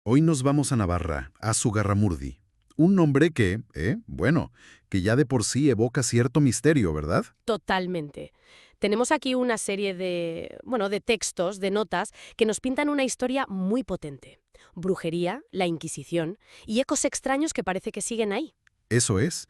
Hoy nos vamos a Navarra, a Zugarramurdi. Un nombre que, bueno, que ya de por sí evoca cierto misterio, ¿verdad? Totalmente. Tenemos aquí una serie de textos, de notas, que nos pintan una historia muy potente. Brujería, la Inquisición y ecos extraños que parece que siguen ahí. Eso es.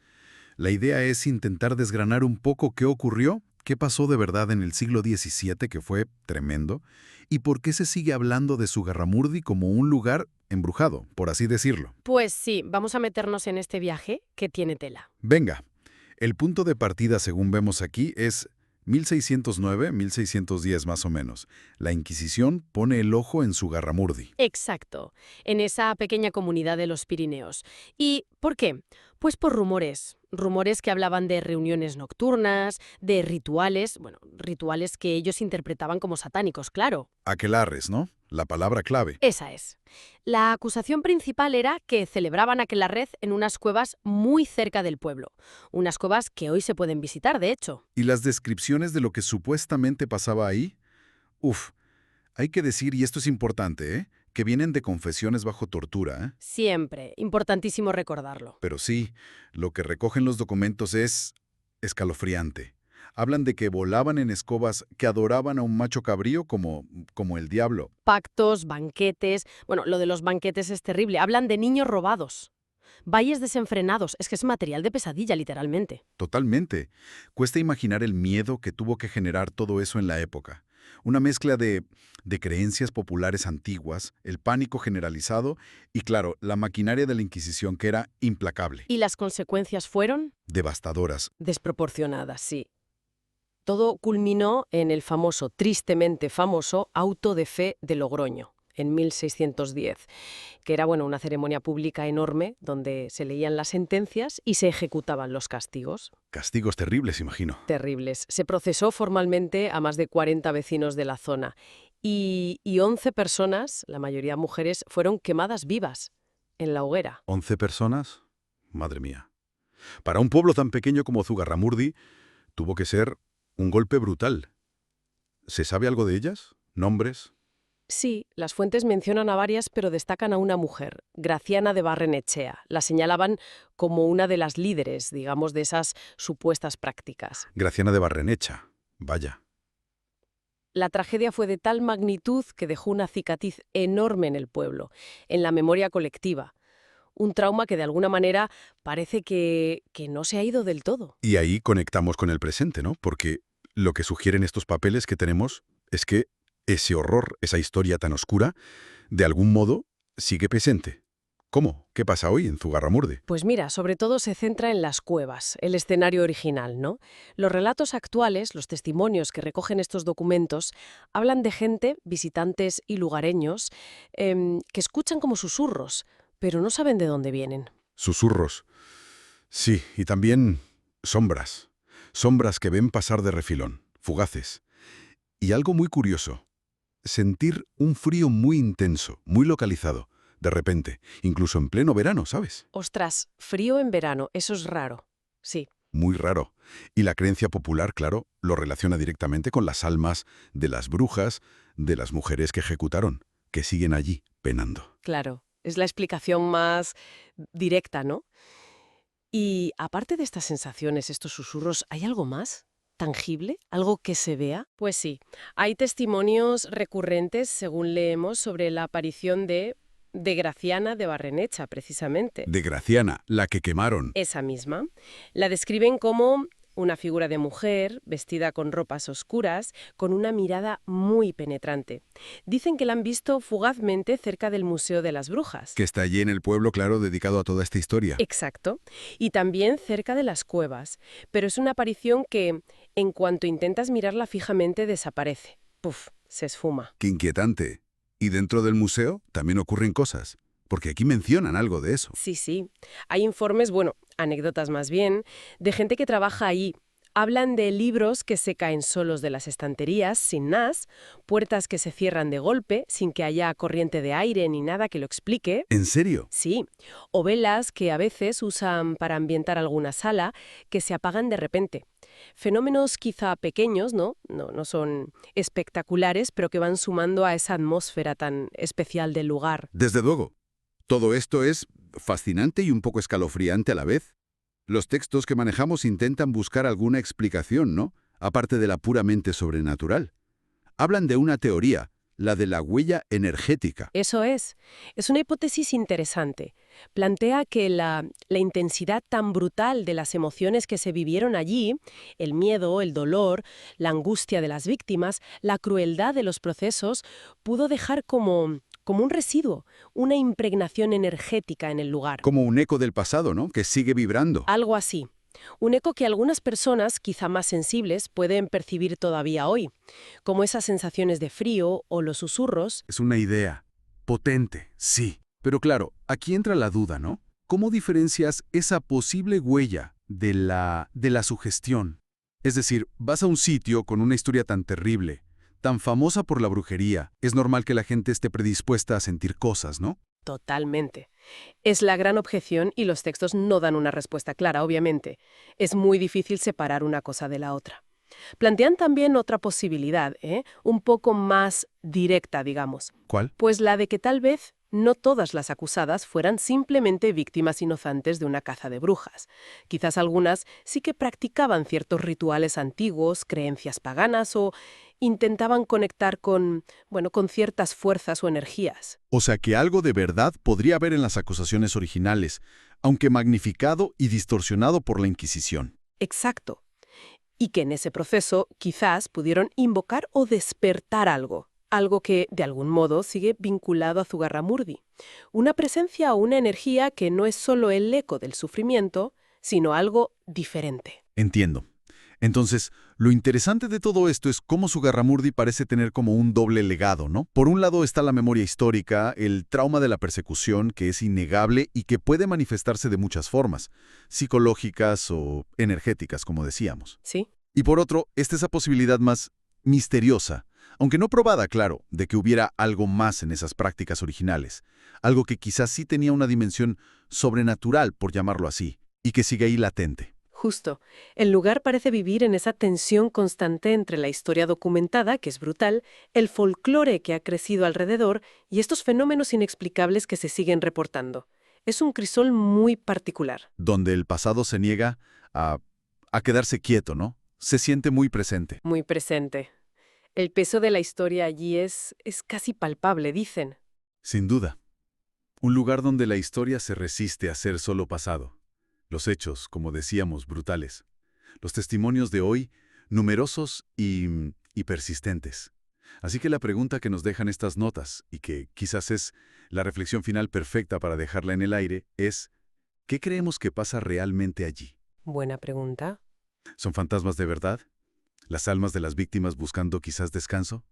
La idea es intentar desgranar un poco qué ocurrió, qué pasó de verdad en el siglo XVII, que fue tremendo, y por qué se sigue hablando de Zugarramurdi como un lugar embrujado, por así decirlo. Pues sí, vamos a meternos en este viaje que tiene tela. Venga, el punto de partida, según vemos aquí, es 1609-1610 más o menos. La Inquisición pone el ojo en Zugarramurdi. Exacto, en esa pequeña comunidad de los Pirineos. ¿Y por qué? Pues por rumores. Rumores que hablaban de reuniones nocturnas, de rituales, bueno, rituales que ellos interpretaban como satánicos, claro. Aquelarres, ¿no? La palabra clave. Esa es. La acusación principal era que celebraban aquelarre en unas cuevas muy cerca del pueblo. Unas cuevas que hoy se pueden visitar, de hecho. ¿Y las descripciones de lo que supuestamente pasaba ahí? Uf, hay que decir, y esto es importante, que vienen de confesiones bajo tortura, ¿eh? Siempre. Importantísimo recordarlo. Pero sí, lo que recogen los documentos es escalofriante. Hablan de que volaban en escobas, que adoraban a un macho cabrío como el diablo. Pactos, banquetes. Bueno, lo de los banquetes es terrible. Hablan de niños robados. Valles desenfrenados. Es que es material de pesadilla, literalmente. Totalmente. Cuesta imaginar el miedo que tuvo que generar todo eso en la época. Una mezcla de creencias populares antiguas, el pánico generalizado y, claro, la maquinaria de la Inquisición que era implacable. ¿Y las consecuencias fueron? Devastadoras. Desproporcionadas, sí. Todo culminó en el famoso, tristemente famoso, auto de fe de Logroño, en 1610, que era una ceremonia pública enorme donde se leían las sentencias y se ejecutaban los castigos. Castigos terribles, imagino. Terribles. Se procesó formalmente a más de 40 vecinos de la zona y 11 personas, la mayoría mujeres, fueron quemadas vivas en la hoguera. 11 personas. Madre mía. Para un pueblo tan pequeño como Zugarramurdi, tuvo que ser un golpe brutal. ¿Se sabe algo de ellas? ¿Nombres? Sí, las fuentes mencionan a varias, pero destacan a una mujer, Graciana de Barrenechea. La señalaban como una de las líderes, digamos, de esas supuestas prácticas. Graciana de Barrenecha. Vaya. La tragedia fue de tal magnitud que dejó una cicatriz enorme en el pueblo, en la memoria colectiva. Un trauma que de alguna manera parece que no se ha ido del todo. Y ahí conectamos con el presente, ¿no? Porque lo que sugieren estos papeles que tenemos es que ese horror, esa historia tan oscura, de algún modo sigue presente. ¿Cómo? ¿Qué pasa hoy en Zugarramurdi? Pues mira, sobre todo se centra en las cuevas, el escenario original, ¿no? Los relatos actuales, los testimonios que recogen estos documentos, hablan de gente, visitantes y lugareños, que escuchan como susurros, pero no saben de dónde vienen. Susurros. Sí, y también sombras. Sombras que ven pasar de refilón, fugaces. Y algo muy curioso, sentir un frío muy intenso, muy localizado, de repente, incluso en pleno verano, ¿sabes? Ostras, frío en verano, eso es raro. Sí. Muy raro. Y la creencia popular, claro, lo relaciona directamente con las almas de las brujas, de las mujeres que ejecutaron, que siguen allí, penando. Claro, es la explicación más directa, ¿no? Y aparte de estas sensaciones, estos susurros, ¿hay algo más? ¿Tangible? ¿Algo que se vea? Pues sí, hay testimonios recurrentes, según leemos, sobre la aparición de Graciana de Barrenecha, precisamente. De Graciana, la que quemaron. Esa misma. La describen como una figura de mujer, vestida con ropas oscuras, con una mirada muy penetrante. Dicen que la han visto fugazmente cerca del Museo de las Brujas. Que está allí en el pueblo, claro, dedicado a toda esta historia. Exacto. Y también cerca de las cuevas. Pero es una aparición que, en cuanto intentas mirarla fijamente, desaparece. Puf, se esfuma. Qué inquietante. Y dentro del museo también ocurren cosas, porque aquí mencionan algo de eso. Sí, sí. Hay informes, anécdotas más bien, de gente que trabaja ahí. Hablan de libros que se caen solos de las estanterías, sin nas, puertas que se cierran de golpe, sin que haya corriente de aire ni nada que lo explique. ¿En serio? Sí, o velas que a veces usan para ambientar alguna sala, que se apagan de repente. Fenómenos quizá pequeños, ¿no? No son espectaculares, pero que van sumando a esa atmósfera tan especial del lugar. Desde luego. Todo esto es fascinante y un poco escalofriante a la vez. Los textos que manejamos intentan buscar alguna explicación, ¿no? Aparte de la puramente sobrenatural. Hablan de una teoría, la de la huella energética. Eso es una hipótesis interesante. Plantea que la intensidad tan brutal de las emociones que se vivieron allí, el miedo, el dolor, la angustia de las víctimas, la crueldad de los procesos, pudo dejar como un residuo, una impregnación energética en el lugar. Como un eco del pasado, ¿no? Que sigue vibrando. Algo así. Un eco que algunas personas, quizá más sensibles, pueden percibir todavía hoy, como esas sensaciones de frío o los susurros. Es una idea. Potente, sí. Pero claro, aquí entra la duda, ¿no? ¿Cómo diferencias esa posible huella de la sugestión? Es decir, vas a un sitio con una historia tan terrible, tan famosa por la brujería, es normal que la gente esté predispuesta a sentir cosas, ¿no? Totalmente. Es la gran objeción y los textos no dan una respuesta clara, obviamente. Es muy difícil separar una cosa de la otra. Plantean también otra posibilidad, un poco más directa, digamos. ¿Cuál? Pues la de que tal vez no todas las acusadas fueran simplemente víctimas inocentes de una caza de brujas. Quizás algunas sí que practicaban ciertos rituales antiguos, creencias paganas o intentaban conectar con ciertas fuerzas o energías. O sea que algo de verdad podría haber en las acusaciones originales, aunque magnificado y distorsionado por la Inquisición. Exacto. Y que en ese proceso quizás pudieron invocar o despertar algo que de algún modo sigue vinculado a Zugarramurdi. Una presencia o una energía que no es solo el eco del sufrimiento, sino algo diferente. Entiendo. Entonces, lo interesante de todo esto es cómo Zugarramurdi parece tener como un doble legado, ¿no? Por un lado está la memoria histórica, el trauma de la persecución, que es innegable y que puede manifestarse de muchas formas, psicológicas o energéticas, como decíamos. ¿Sí? Y por otro, está esa posibilidad más misteriosa, aunque no probada, claro, de que hubiera algo más en esas prácticas originales, algo que quizás sí tenía una dimensión sobrenatural, por llamarlo así, y que sigue ahí latente. Justo. El lugar parece vivir en esa tensión constante entre la historia documentada, que es brutal, el folclore que ha crecido alrededor y estos fenómenos inexplicables que se siguen reportando. Es un crisol muy particular. Donde el pasado se niega a quedarse quieto, ¿no? Se siente muy presente. Muy presente. El peso de la historia allí es casi palpable, dicen. Sin duda. Un lugar donde la historia se resiste a ser solo pasado. Los hechos, como decíamos, brutales. Los testimonios de hoy, numerosos y persistentes. Así que la pregunta que nos dejan estas notas, y que quizás es la reflexión final perfecta para dejarla en el aire, es ¿qué creemos que pasa realmente allí? Buena pregunta. ¿Son fantasmas de verdad? ¿Las almas de las víctimas buscando quizás descanso?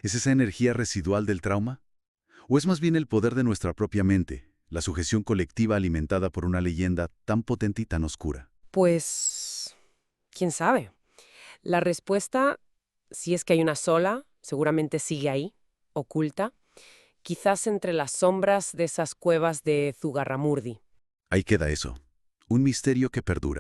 ¿Es esa energía residual del trauma? ¿O es más bien el poder de nuestra propia mente, la sujeción colectiva alimentada por una leyenda tan potente y tan oscura? Pues, ¿quién sabe? La respuesta, si es que hay una sola, seguramente sigue ahí, oculta, quizás entre las sombras de esas cuevas de Zugarramurdi. Ahí queda eso, un misterio que perdura.